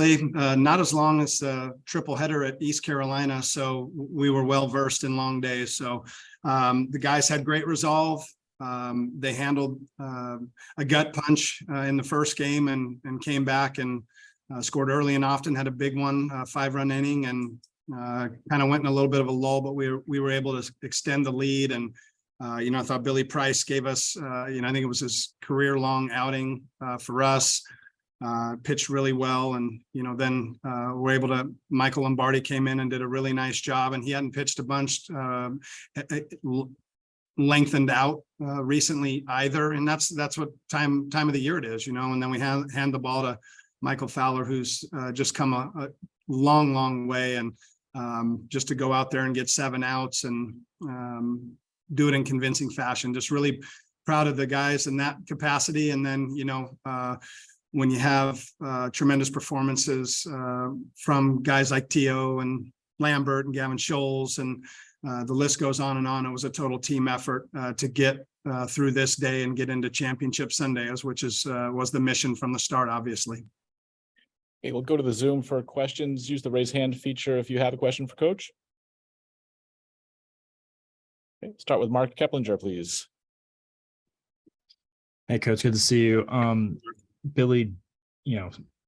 not as long as the triple header at East Carolina, so we were well versed in long days. So the guys had great resolve. They handled a gut punch in the first game and came back and scored early and often. Had a big one, 5-run inning, and kind of went in a little bit of a lull, but we were able to extend the lead. And I thought Billy Price gave us, I think it was his career-long outing for us. Pitched really well, and then we're able to. Michael Lombardi came in and did a really nice job, and he hadn't pitched a bunch lengthened out recently either, and that's what time of the year it is, and then we hand the ball to Michael Fowler, who's just come a long way, and just to go out there and get 7 outs and do it in convincing fashion. Just really proud of the guys in that capacity. And then when you have tremendous performances from guys like T.O. and Lambert and Gavin Scholes, and the list goes on and on. It was a total team effort to get through this day and get into Championship Sunday, which was the mission from the start, obviously. Okay, we'll go to the Zoom for questions. Use the raise hand feature if you have a question for Coach. Okay, start with Mark Keplinger, please. Hey, Coach, good to see you. Billy,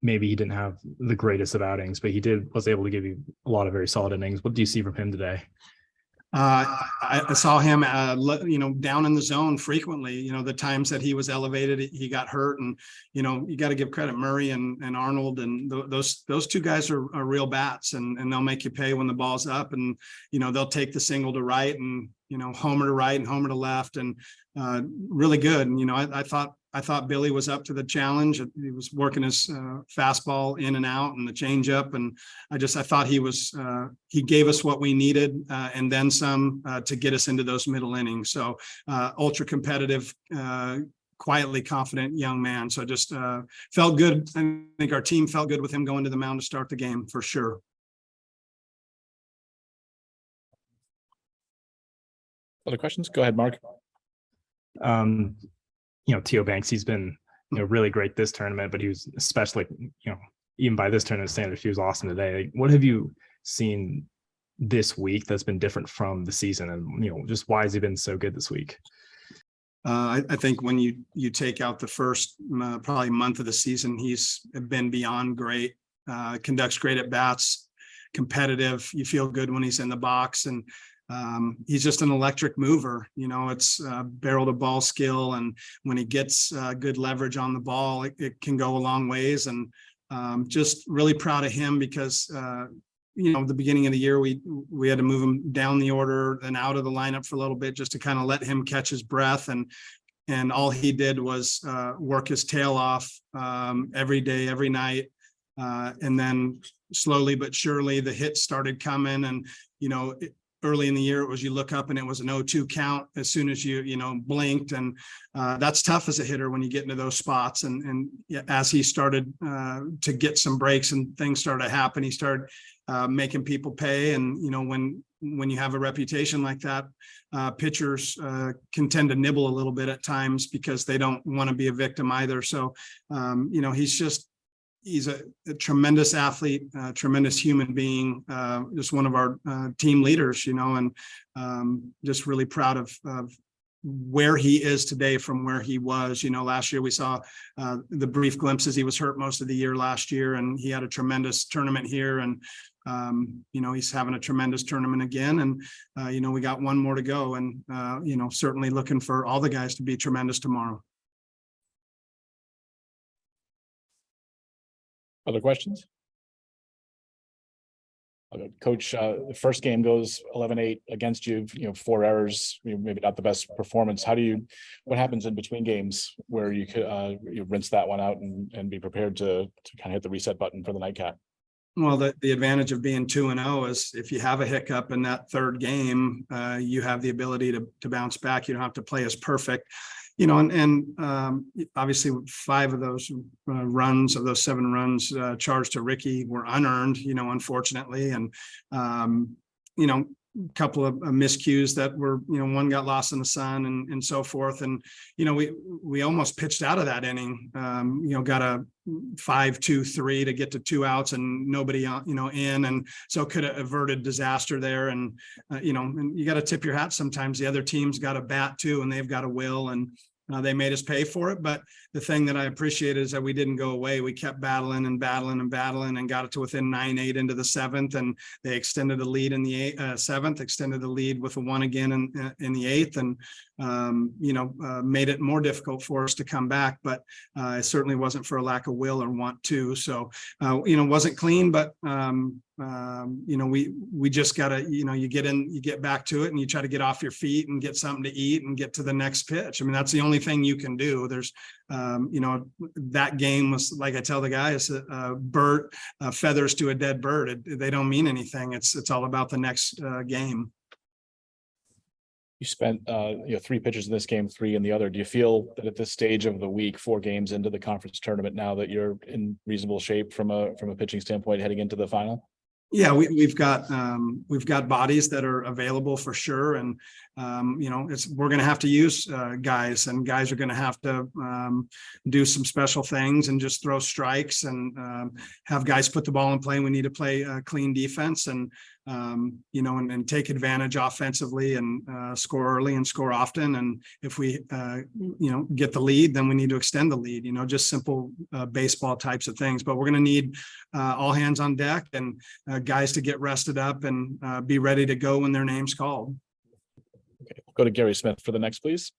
maybe he didn't have the greatest of outings, but he was able to give you a lot of very solid innings. What do you see from him today? I saw him, down in the zone frequently. The times that he was elevated, he got hurt, and you got to give credit. Murray and Arnold, and those two guys are real bats, and they'll make you pay when the ball's up, and they'll take the single to right, and homer to right and homer to left, and really good. And I thought Billy was up to the challenge. He was working his fastball in and out and the changeup, and I thought he gave us what we needed and then some to get us into those middle innings. So ultra competitive, quietly confident young man. So just felt good. I think our team felt good with him going to the mound to start the game for sure. Other questions? Go ahead, Mark. T.O. Banks, he's been really great this tournament, but he was especially, even by this tournament standards, he was awesome today. What have you seen this week that's been different from the season, and just why has he been so good this week? I think when you take out the first probably month of the season, he's been beyond great. Conducts great at bats, competitive. You feel good when he's in the box, and he's just an electric mover. It's barrel to ball skill, and when he gets good leverage on the ball, it can go a long ways. And just really proud of him because the beginning of the year we had to move him down the order, then out of the lineup for a little bit, just to kind of let him catch his breath. And all he did was work his tail off every day, every night, and then slowly but surely the hits started coming. And early in the year, it was you look up and it was an 0-2 count as soon as you blinked, and that's tough as a hitter when you get into those spots. And as he started to get some breaks and things started to happen, he started making people pay. And when you have a reputation like that, pitchers can tend to nibble a little bit at times because they don't want to be a victim either. So he's a tremendous athlete, tremendous human being, just one of our team leaders, and just really proud of where he is today from where he was. Last year we saw the brief glimpses. He was hurt most of the year last year, and he had a tremendous tournament here, and he's having a tremendous tournament again. And we got one more to go, and certainly looking for all the guys to be tremendous tomorrow. Other questions? Coach, the first game goes 11-8 against you, 4 errors, maybe not the best performance. What happens in between games where you could you rinse that one out and be prepared to kind of hit the reset button for the nightcap? Well, the advantage of being 2-0 is if you have a hiccup in that third game, you have the ability to bounce back. You don't have to play as perfect. Obviously 5 of those runs, of those 7 runs charged to Ricky, were unearned, unfortunately. And, couple of miscues that were, one got lost in the sun and so forth. And, we almost pitched out of that inning, got a 5-2-3 to get to 2 outs and nobody, in. And so could have averted disaster there. And, and you got to tip your hat. Sometimes the other team's got a bat too, and they've got a will, and they made us pay for it. But the thing that I appreciated is that we didn't go away. We kept battling and got it to within 9-8 into the 7th. And they extended the lead in the 7th, extended the lead with a 1 again in the 8th. And, made it more difficult for us to come back. But it certainly wasn't for a lack of will or want to. So, wasn't clean, but, we just gotta, you get back to it and you try to get off your feet and get something to eat and get to the next pitch. I mean, that's the only thing you can do. There's, that game was, like I tell the guys, bird, feathers to a dead bird. They don't mean anything. It's all about the next game. You spent 3 pitchers in this game, 3 in the other. Do you feel that at this stage of the week, 4 games into the conference tournament, now that you're in reasonable shape from a pitching standpoint heading into the final? Yeah, we've got bodies that are available for sure, and we're going to have to use guys, and guys are going to have to do some special things and just throw strikes and have guys put the ball in play. We need to play clean defense and and take advantage offensively and score early and score often. And if we get the lead, then we need to extend the lead. Just simple baseball types of things. But we're going to need all hands on deck and guys to get rested up and be ready to go when their name's called. Okay, we'll go to Gary Smith for the next, please.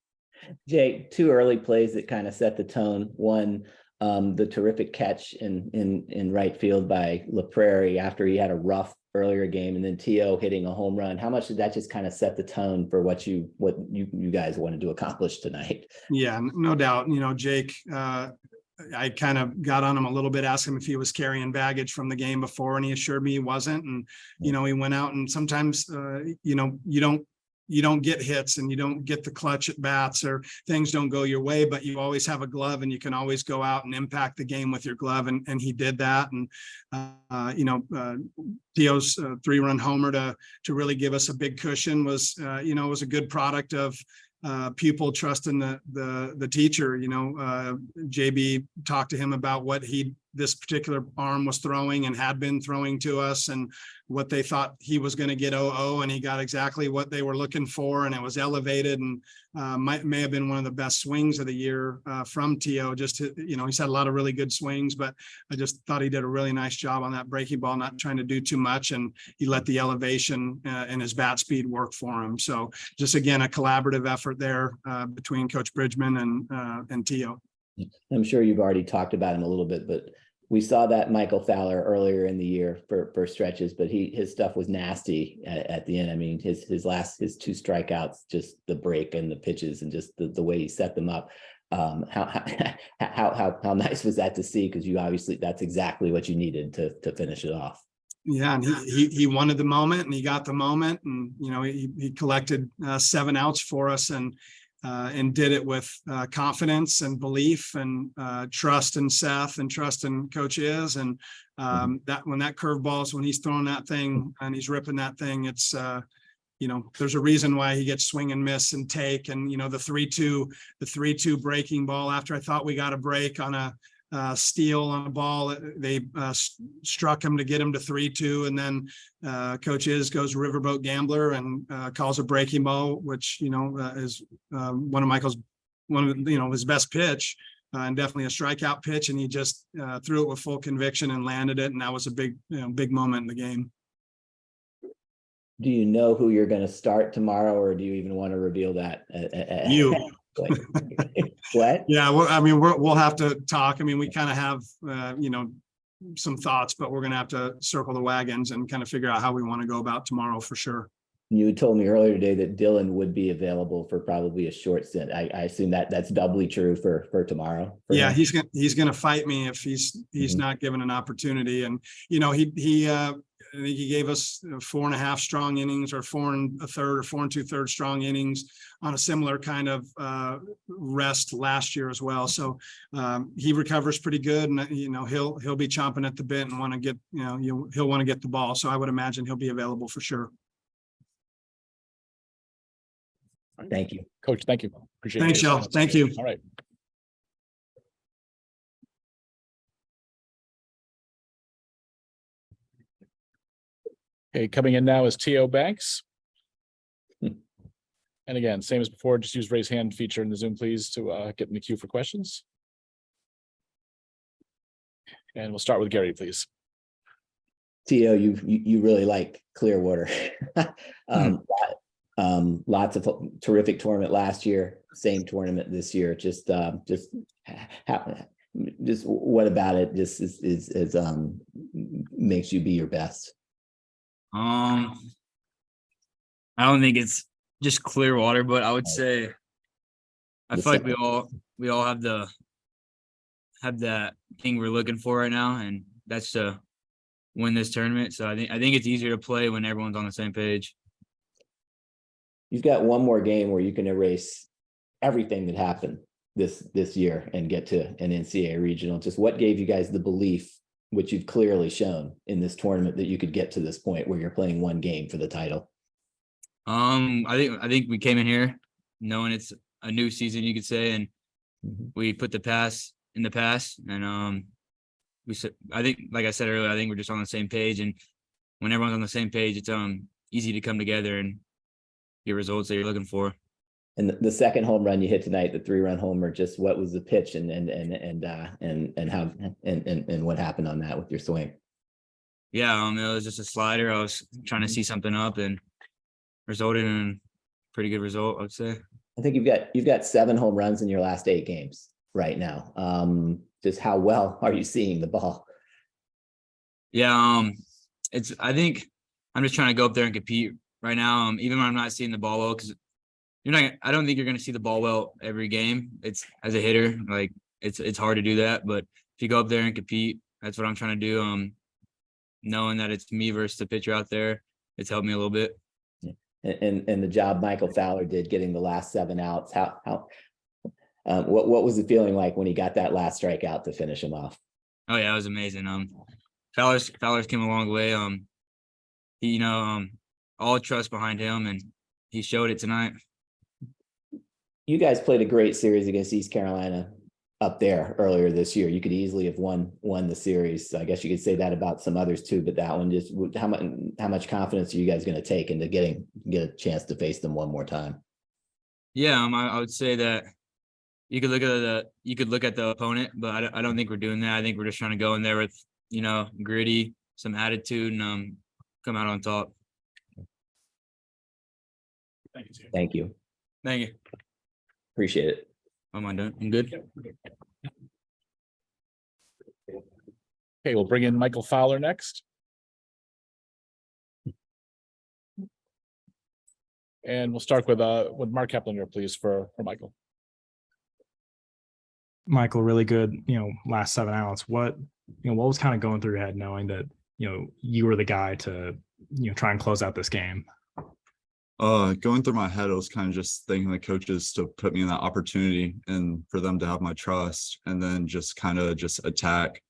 Jay, 2 early plays that kind of set the tone. One, the terrific catch in right field by LaPrairie after he had a rough earlier game, and then T.O. hitting a home run. How much did that just kind of set the tone for what you guys wanted to accomplish tonight? Yeah, no doubt. Jake, I kind of got on him a little bit, asked him if he was carrying baggage from the game before, and he assured me he wasn't. And, he went out, and sometimes, you don't get hits and you don't get the clutch at bats, or things don't go your way, but you always have a glove and you can always go out and impact the game with your glove. And he did that. And, Theo's 3-run homer to really give us a big cushion was a good product of pupil trusting the teacher. JB talked to him about what this particular arm was throwing and had been throwing to us, and what they thought he was going to get 0-0, and he got exactly what they were looking for, and it was elevated, and may have been one of the best swings of the year from T.O. Just he's had a lot of really good swings, but I just thought he did a really nice job on that breaking ball, not trying to do too much, and he let the elevation and his bat speed work for him. So just again, a collaborative effort there between Coach Bridgman and T.O. I'm sure you've already talked about him a little bit, but we saw that Michael Fowler earlier in the year for stretches, but his stuff was nasty at the end. I mean, his 2 strikeouts, just the break and the pitches and just the way he set them up. How nice was that to see? Because you obviously, that's exactly what you needed to finish it off. Yeah, and he wanted the moment, and he got the moment, and he collected 7 outs for us, and did it with confidence and belief and trust in Seth and trust in Coach Is. And that when that curveball, when he's throwing that thing and he's ripping that thing, it's there's a reason why he gets swing and miss and take. And the 3-2 breaking ball, after I thought we got a break on a steal on a ball, they struck him to get him to 3-2, and then Coach Is goes riverboat gambler and calls a breaking ball, which is one of his best pitch, and definitely a strikeout pitch, and he just threw it with full conviction and landed it, and that was a big moment in the game. Do you know who you're going to start tomorrow, or do you even want to reveal that? You. What? Yeah, well, I mean, we'll have to talk. I mean, we kind of have some thoughts, but we're going to have to circle the wagons and kind of figure out how we want to go about tomorrow for sure. You told me earlier today that Dylan would be available for probably a short stint. I assume that's doubly true for tomorrow. Yeah, him. he's going to fight me if he's not given an opportunity. And I think he gave us 4.5 strong innings, or 4 1/3 or 4 2/3 strong innings on a similar kind of rest last year as well. So he recovers pretty good, and he'll be chomping at the bit and want to get he'll want to get the ball. So I would imagine he'll be available for sure. Thank you. Coach, thank you. Appreciate it. Thanks, y'all. Thank you. All right. Okay, coming in now is T.O. Banks. And again, same as before, just use raise hand feature in the Zoom, please, to get in the queue for questions. And we'll start with Gary, please. Tio, you really like Clearwater. Lots of terrific tournament last year, same tournament this year. Just what about it just is makes you be your best? I don't think it's just Clearwater, but I would say I feel like we all have that thing we're looking for right now, and that's to win this tournament. So I think it's easier to play when everyone's on the same page. You've got one more game where you can erase everything that happened this year and get to an NCAA regional. Just what gave you guys the belief, which you've clearly shown in this tournament, that you could get to this point where you're playing one game for the title? I think we came in here knowing it's a new season, you could say, and we put the past in the past, and we said, I think, like I said earlier, I think we're just on the same page, and when everyone's on the same page, it's easy to come together and get results that you're looking for. And the second home run you hit tonight, the 3-run homer, just what was the pitch and how and what happened on that with your swing? Yeah, it was just a slider. I was trying to see something up, and resulted in a pretty good result, I would say. I think you've got 7 home runs in your last 8 games right now. Just how well are you seeing the ball? Yeah, I think I'm just trying to go up there and compete right now. Even when I'm not seeing the ball well, because I don't think you're going to see the ball well every game. It's as a hitter, like it's hard to do that. But if you go up there and compete, that's what I'm trying to do. Knowing that it's me versus the pitcher out there, it's helped me a little bit. And the job Michael Fowler did getting the last 7 outs, what was the feeling like when he got that last strikeout to finish him off? Oh yeah, it was amazing. Fowler's came a long way. He, all trust behind him, and he showed it tonight. You guys played a great series against East Carolina up there earlier this year. You could easily have won the series. I guess you could say that about some others too, but that one, just how much confidence are you guys going to take into get a chance to face them one more time? Yeah, I would say that you could look at the opponent, but I don't think we're doing that. I think we're just trying to go in there with gritty, some attitude, and come out on top. Thank you. Thank you. Thank you. Appreciate it. Am I done? I'm good. Okay, we'll bring in Michael Fowler next. And we'll start with Mark Heplinger, please, for Michael. Michael, really good, last 7 outs. What was kind of going through your head knowing that, you were the guy to, try and close out this game? Going through my head, I was kind of just thanking the coaches to put me in that opportunity and for them to have my trust, and then just kind of just attack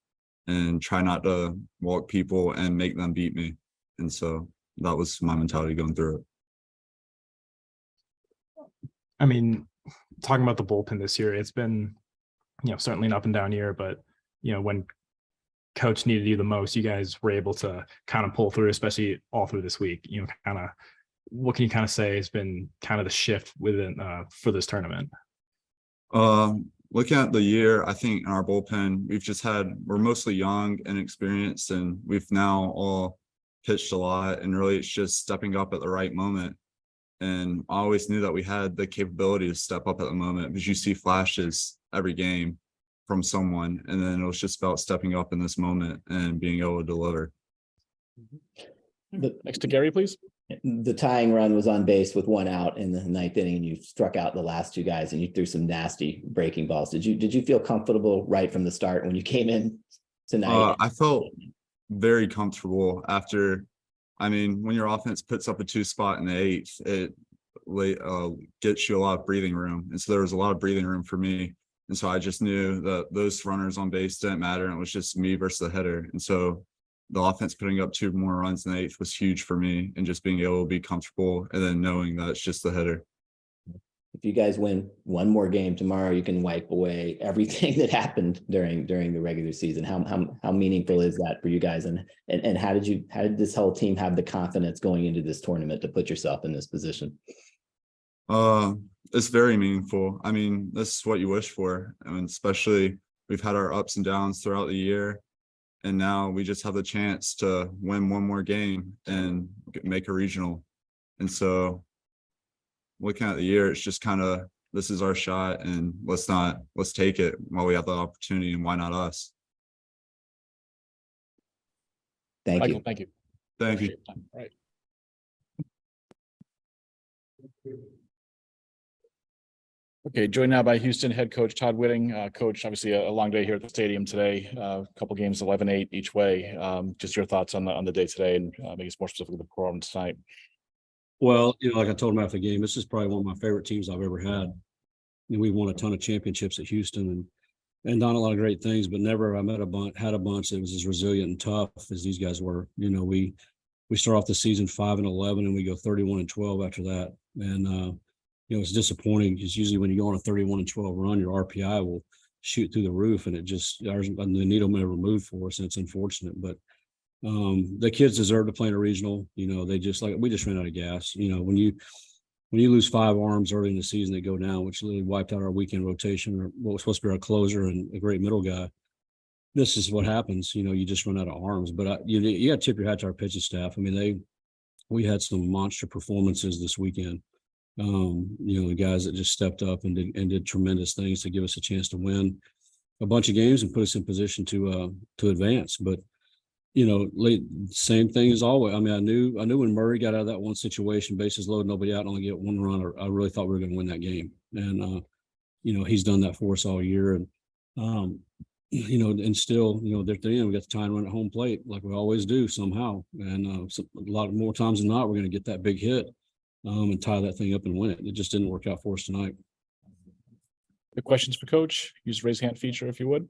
and try not to walk people and make them beat me. And so that was my mentality going through it. I mean, talking about the bullpen this year, it's been, certainly an up and down year, but, when coach needed you the most, you guys were able to kind of pull through, especially all through this week. What can you kind of say has been kind of the shift within for this tournament? Looking at the year, I think in our bullpen, we're mostly young and experienced, and we've now all pitched a lot, and really it's just stepping up at the right moment. And I always knew that we had the capability to step up at the moment, because you see flashes every game from someone, and then it was just about stepping up in this moment and being able to deliver. Next to Gary, please. The tying run was on base with 1 out in the 9th inning, and you struck out the last 2 guys, and you threw some nasty breaking balls. Did you feel comfortable right from the start when you came in tonight? I felt very comfortable after. I mean, when your offense puts up a 2 spot in the 8th, it gets you a lot of breathing room, and so there was a lot of breathing room for me. And so I just knew that those runners on base didn't matter, and it was just me versus the hitter. And so the offense putting up 2 more runs in the 8th was huge for me, and just being able to be comfortable and then knowing that it's just the hitter. if you guys win one more game tomorrow, you can wipe away everything that happened during the regular season. How meaningful is that for you guys? And how did this whole team have the confidence going into this tournament to put yourself in this position? It's very meaningful. I mean, this is what you wish for. I mean, especially we've had our ups and downs throughout the year, and now we just have the chance to win one more game and make a regional. And so looking at the year, it's just kind of, this is our shot, and let's take it while we have the opportunity, and why not us? Thank Michael, you. thank you. Thank you. All right. Okay, joined now by Houston head coach Todd Whitting. Coach, obviously a long day here at the stadium today. A couple games, 11-8 each way. Just your thoughts on the day today, and maybe more specifically the performance tonight. Well, like I told him after the game, this is probably one of my favorite teams I've ever had. And we won a ton of championships at Houston and done a lot of great things, but never I had a bunch that was as resilient and tough as these guys were. We start off the season 5-11 and we go 31-12 after that. And it's disappointing because usually when you go on a 31-12 run, your RPI will shoot through the roof, and the needle never moved for us, and it's unfortunate. But the kids deserve to play in a regional. We just ran out of gas. When you lose 5 arms early in the season, they go down, which literally wiped out our weekend rotation, or what was supposed to be our closer and a great middle guy. This is what happens. You just run out of arms. But you got to tip your hat to our pitching staff. I mean, we had some monster performances this weekend. The guys that just stepped up and did tremendous things to give us a chance to win a bunch of games and put us in position to advance. But same thing as always. I mean, I knew when Murray got out of that one situation, bases loaded, nobody out, only get one run, I really thought we were going to win that game. And he's done that for us all year. And and still, at the end, we got the time run at home plate like we always do somehow. And a lot more times than not, we're going to get that big hit and tie that thing up and win it. It just didn't work out for us tonight. Good questions for Coach. Use raise hand feature if you would.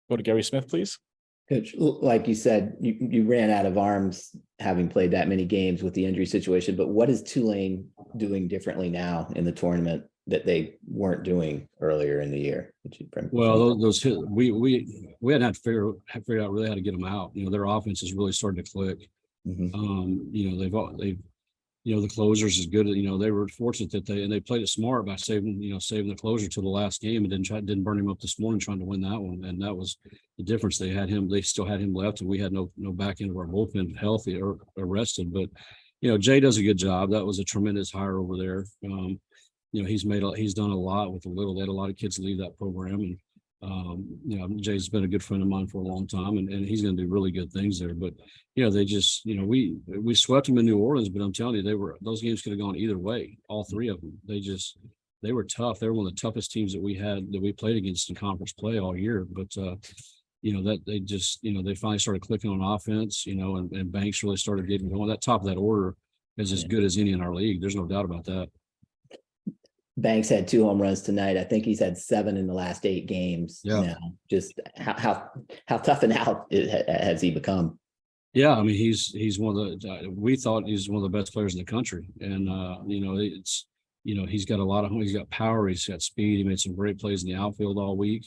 Go to Gary Smith, please. Coach, like you said, you ran out of arms having played that many games with the injury situation, but what is Tulane doing differently now in the tournament that they weren't doing earlier in the year? Well, those hit, we hadn't had to figure out really how to get them out. Their offense is really starting to click. Mm-hmm. The closers is good. They were fortunate that they played it smart by saving the closer to the last game and didn't burn him up this morning trying to win that one. And that was the difference. They still had him left, and we had no back end of our bullpen healthy or rested. But Jay does a good job. That was a tremendous hire over there. He's done a lot with a little. They had a lot of kids leave that program, and Jay's been a good friend of mine for a long time, and he's going to do really good things there. But they just we swept them in New Orleans, but I'm telling you, those games could have gone either way. All 3 of them. They were tough. They were one of the toughest teams that we played against in conference play all year. But that they finally started clicking on offense. And Banks really started getting going. That top of that order is as good as any in our league. There's no doubt about that. Banks had 2 home runs tonight. I think he's had 7 in the last 8 games. Yeah. Now. Just how tough and out has he become? Yeah, I mean, he's one of we thought he's one of the best players in the country, and he's got power, he's got speed. He made some great plays in the outfield all week.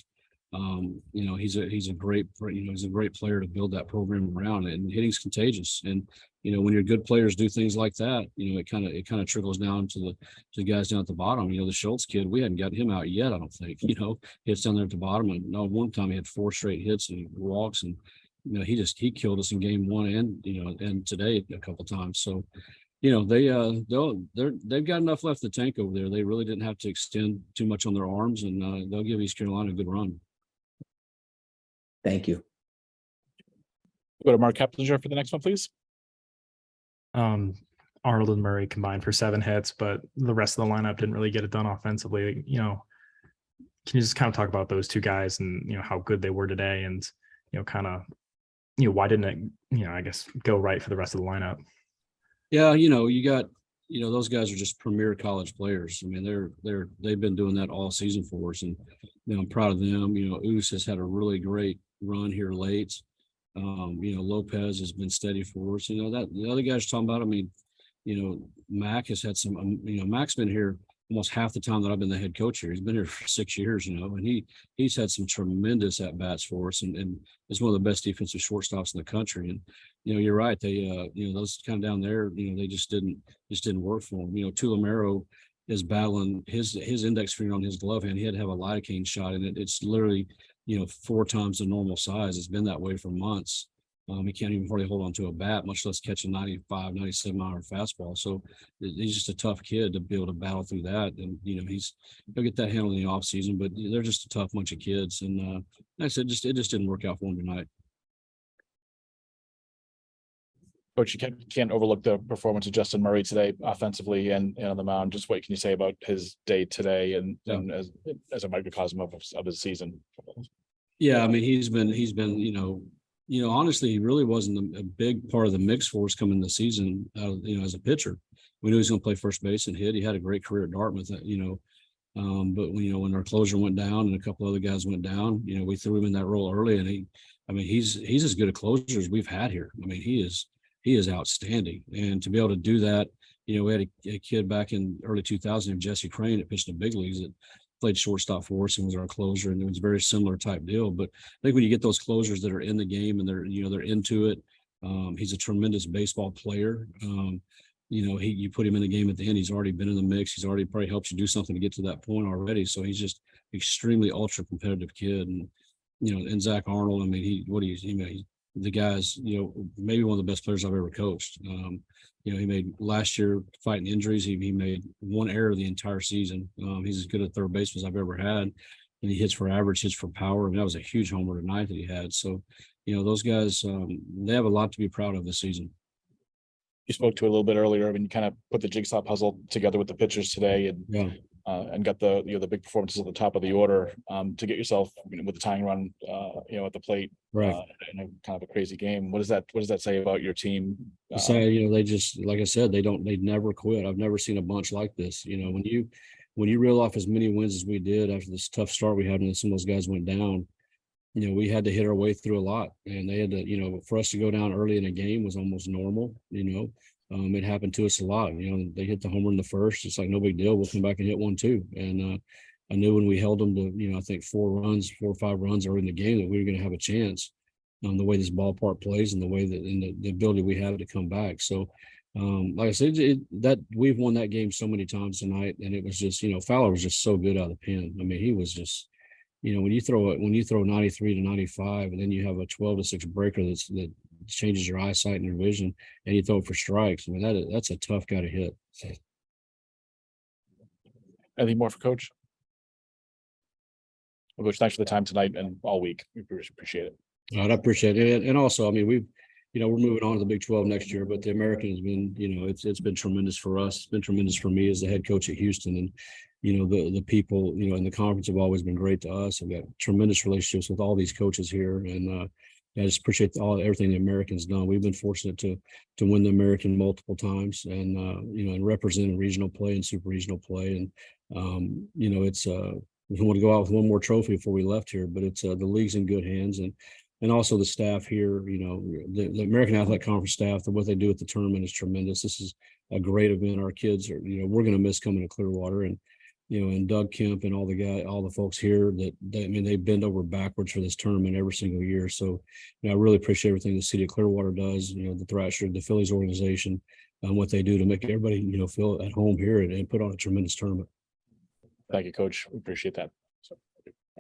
He's a great player to build that program around, and hitting's contagious. And when your good players do things like that, it kind of trickles down to the guys down at the bottom. The Schultz kid, we hadn't got him out yet, I don't think. Hits down there at the bottom, and one time he had 4 straight hits and walks, and he killed us in game 1 and today a couple times. So they've got enough left in the tank over there. They really didn't have to extend too much on their arms, and they'll give East Carolina a good run. Thank you. Go to Mark Keplinger for the next one, please. Arnold and Murray combined for 7 hits, but the rest of the lineup didn't really get it done offensively. Can you just kind of talk about those 2 guys and how good they were today, and why didn't it I guess go right for the rest of the lineup? Yeah, you got those guys are just premier college players. I mean, they've been doing that all season for us, and I'm proud of them. Oos has had a really great run here late. Lopez has been steady for us. That the other guys talking about, I mean, Mac has had some, Mac's been here almost half the time that I've been the head coach here. He's been here for 6 years, and he's had some tremendous at bats for us, and is one of the best defensive shortstops in the country. And you're right, they those kind of down there, they just didn't work for him. Tulane is battling his index finger on his glove hand. He had to have a lidocaine shot, and it's literally 4 times the normal size. It's been that way for months. He can't even hardly hold on to a bat, much less catch a 95, 97 mile fastball. So he's just a tough kid to be able to battle through that. And, he'll get that handled in the off season, but they're just a tough bunch of kids. And like I said, it just didn't work out for him tonight. Coach, you can't overlook the performance of Justin Murray today offensively and on the mound. Just what can you say about his day today and as a microcosm of his season? Yeah, I mean, he's been, honestly, he really wasn't a big part of the mix for us coming the season, as a pitcher. We knew he was going to play first base and hit. He had a great career at Dartmouth, but when our closer went down and a couple other guys went down, we threw him in that role early, and he's as good a closer as we've had here. I mean, he is outstanding, and to be able to do that, we had a kid back in early 2000, Jesse Crane, that pitched in the big leagues that played shortstop for us and was our closer, and it was a very similar type deal. But I think when you get those closers that are in the game and they're into it, he's a tremendous baseball player. You put him in the game at the end, he's already been in the mix. He's already probably helped you do something to get to that point already. So he's just extremely ultra competitive kid. And and Zach Arnold, I mean, the guy's maybe one of the best players I've ever coached. He made last year fighting injuries. He made 1 error the entire season. He's as good a third baseman as I've ever had, and he hits for average, hits for power. And that was a huge homer tonight that he had. So, those guys, they have a lot to be proud of this season. You spoke to it a little bit earlier. I mean, you kind of put the jigsaw puzzle together with the pitchers today, and got the the big performances at the top of the order to get yourself with the tying run at the plate, Right. In a kind of a crazy game. What does that say about your team? Say, they just, like I said, they never quit. I've never seen a bunch like this. When you reel off as many wins as we did after this tough start we had, and some of those guys went down, we had to hit our way through a lot, and they had to, for us to go down early in a game was almost normal. It happened to us a lot. They hit the homer in the first. It's like no big deal. We'll come back and hit one too. And I knew when we held them to, I think 4 or 5 runs early in the game that we were going to have a chance. The way this ballpark plays and the way that and the ability we have to come back. So, like I said, that we've won that game so many times tonight, and it was just, Fowler was just so good out of the pen. I mean, he was just. When you throw 93 to 95, and then you have a 12-6 breaker that changes your eyesight and your vision, and you throw it for strikes. I mean, that's a tough guy to hit. Anything more for Coach? Well, Coach, thanks for the time tonight and all week. We appreciate it. All right, I appreciate it, and also, I mean, we're moving on to the Big 12 next year, but the American has been, it's been tremendous for us. It's been tremendous for me as the head coach at Houston, and the people, in the conference have always been great to us. I've got tremendous relationships with all these coaches here, and I just appreciate everything the American's done. We've been fortunate to win the American multiple times, and and represent regional play and super regional play, and it's we want to go out with one more trophy before we left here, but it's the league's in good hands, and also the staff here, the American Athletic Conference staff, what they do at the tournament is tremendous. This is a great event. Our kids are, we're going to miss coming to Clearwater, and and Doug Kemp and all the folks here they bend over backwards for this tournament every single year. So, I really appreciate everything the city of Clearwater does, the Thrasher, the Phillies organization, and what they do to make everybody, feel at home here and put on a tremendous tournament. Thank you, Coach. We appreciate that.